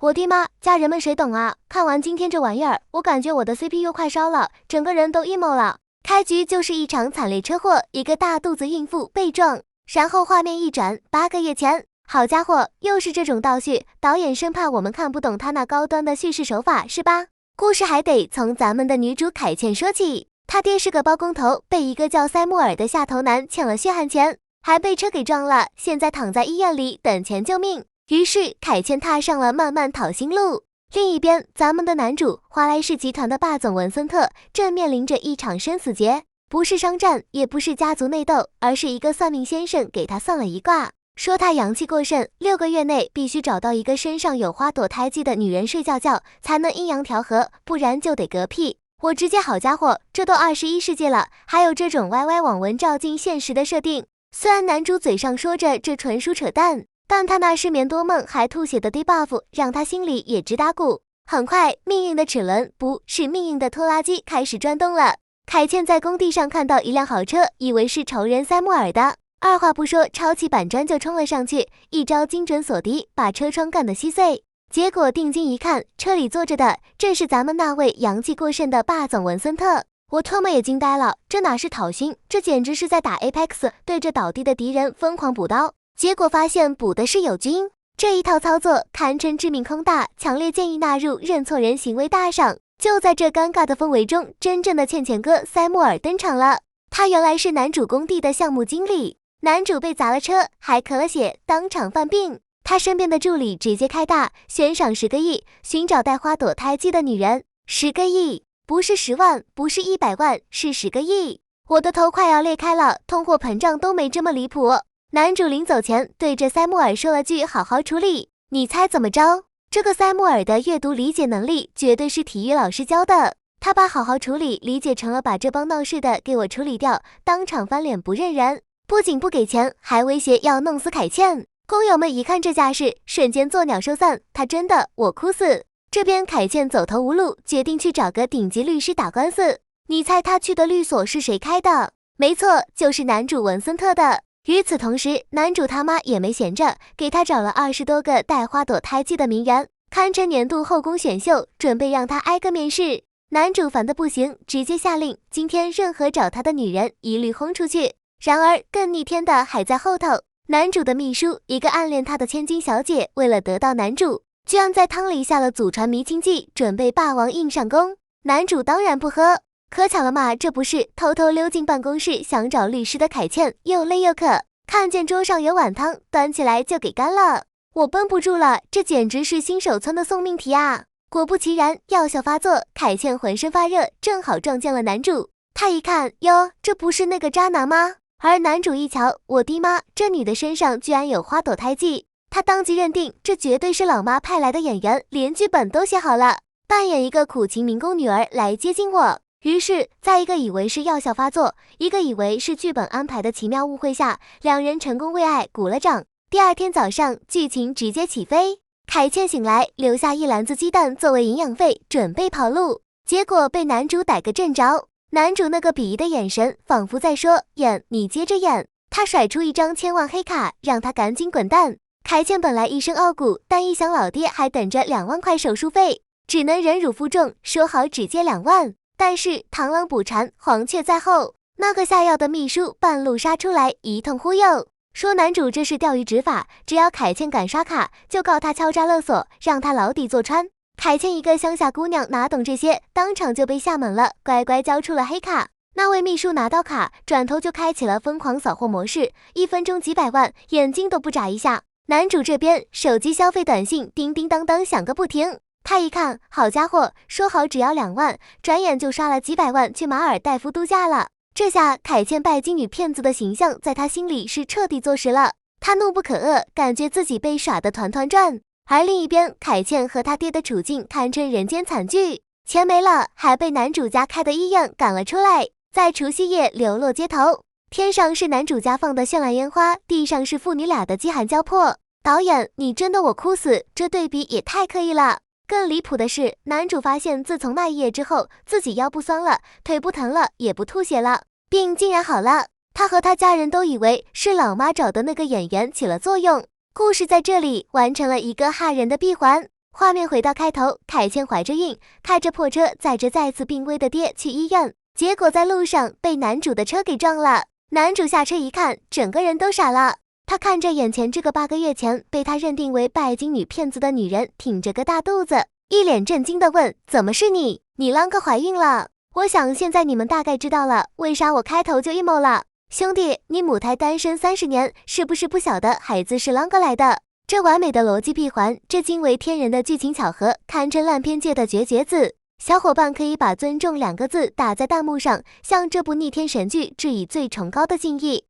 我的妈，家人们谁懂啊？看完今天这玩意儿，我感觉我的 CPU 快烧了，整个人都 emo 了。开局就是一场惨烈车祸，一个大肚子孕妇被撞，然后画面一转，8个月前，好家伙，又是这种倒叙，导演生怕我们看不懂他那高端的叙事手法是吧？故事还得从咱们的女主凯茜说起，她爹是个包工头，被一个叫塞穆尔的下头男欠了血汗钱，还被车给撞了，现在躺在医院里等钱救命。于是凯茜踏上了漫漫讨薪路。另一边，咱们的男主华莱士集团的霸总文森特正面临着一场生死劫，不是商战，也不是家族内斗，而是一个算命先生给他算了一卦，说他阳气过剩，6个月内必须找到一个身上有花朵胎记的女人睡觉才能阴阳调和，不然就得嗝屁。我直接好家伙，这都21世纪了，还有这种歪歪网文照进现实的设定。虽然男主嘴上说着这纯属扯淡，但他那失眠多梦还吐血的 debuff 让他心里也直打鼓。很快，命运的齿轮，不是命运的拖拉机开始转动了。凯茜在工地上看到一辆好车，以为是仇人塞穆尔的，二话不说抄起板砖就冲了上去，一招精准锁敌，把车窗干得稀碎。结果定睛一看，车里坐着的正是咱们那位阳气过剩的霸总文森特。我特么也惊呆了，这哪是讨薪，这简直是在打 Apex， 对着倒地的敌人疯狂补刀。结果发现补的是友军，这一套操作堪称致命空大，强烈建议纳入认错人行为大赏。就在这尴尬的氛围中，真正的倩倩哥塞穆尔登场了。他原来是男主工地的项目经理，男主被砸了车，还咳了血，当场犯病。他身边的助理直接开大，悬赏10个亿，寻找带花朵胎记的女人。10个亿，不是10万，不是100万，是10个亿。我的头快要裂开了，通货膨胀都没这么离谱。男主临走前对着塞穆尔说了句好好处理，你猜怎么着？这个塞穆尔的阅读理解能力绝对是体育老师教的，他把好好处理理解成了把这帮闹事的给我处理掉，当场翻脸不认人，不仅不给钱，还威胁要弄死凯茜。工友们一看这架势，瞬间作鸟兽散，他真的我哭死。这边凯茜走投无路，决定去找个顶级律师打官司。你猜他去的律所是谁开的？没错，就是男主文森特的。与此同时，男主他妈也没闲着，给他找了20多个带花朵胎记的名媛，堪称年度后宫选秀，准备让他挨个面试。男主烦得不行，直接下令今天任何找他的女人一律轰出去。然而更逆天的还在后头，男主的秘书，一个暗恋他的千金小姐，为了得到男主，居然在汤里下了祖传迷情剂，准备霸王硬上弓。男主当然不喝，可巧了嘛，这不是偷偷溜进办公室想找律师的凯茜又累又渴，看见桌上有碗汤，端起来就给干了。我绷不住了，这简直是新手村的送命题啊！果不其然，药效发作，凯茜浑身发热，正好撞见了男主。他一看，哟，这不是那个渣男吗？而男主一瞧，我的妈，这女的身上居然有花朵胎记，他当即认定这绝对是老妈派来的演员，连剧本都写好了，扮演一个苦情民工女儿来接近我。于是，在一个以为是药效发作，一个以为是剧本安排的奇妙误会下，两人成功为爱鼓了掌。第二天早上，剧情直接起飞。凯茜醒来，留下一篮子鸡蛋作为营养费，准备跑路，结果被男主逮个正着。男主那个鄙夷的眼神，仿佛在说演你接着演。他甩出一张1000万黑卡，让他赶紧滚蛋。凯茜本来一身傲骨，但一想老爹还等着2万块手术费，只能忍辱负重，说好只借2万。但是螳螂捕蝉，黄雀在后，那个下药的秘书半路杀出来，一通忽悠，说男主这是钓鱼执法，只要凯茜敢刷卡，就告他敲诈勒索，让他牢底坐穿。凯茜一个乡下姑娘哪懂这些，当场就被吓懵了，乖乖交出了黑卡。那位秘书拿到卡，转头就开启了疯狂扫货模式，1分钟几百万，眼睛都不眨一下。男主这边手机消费短信叮叮当当响个不停，他一看，好家伙，说好只要2万，转眼就刷了几百万去马尔代夫度假了。这下凯茜拜金女骗子的形象在他心里是彻底坐实了，他怒不可遏，感觉自己被耍得团团转。而另一边，凯茜和他爹的处境堪称人间惨剧，钱没了，还被男主家开的医院赶了出来，在除夕夜流落街头。天上是男主家放的绚烂烟花，地上是父女俩的饥寒交迫。导演，你真的我哭死，这对比也太刻意了。更离谱的是，男主发现自从那一夜之后，自己腰不酸了，腿不疼了，也不吐血了，病竟然好了。他和他家人都以为是老妈找的那个演员起了作用。故事在这里完成了一个骇人的闭环。画面回到开头，凯茜怀着孕，开着破车载着再次病危的爹去医院，结果在路上被男主的车给撞了。男主下车一看，整个人都傻了。他看着眼前这个8个月前被他认定为拜金女骗子的女人，挺着个大肚子，一脸震惊地问：“怎么是你？你啷个怀孕了？”我想现在你们大概知道了，为啥我开头就 emo 了。兄弟，你母胎单身30年，是不是不晓得孩子是啷个来的？这完美的逻辑闭环，这惊为天人的剧情巧合，堪称烂片界的绝绝子。小伙伴可以把尊重2个字打在弹幕上，向这部逆天神剧致以最崇高的敬意。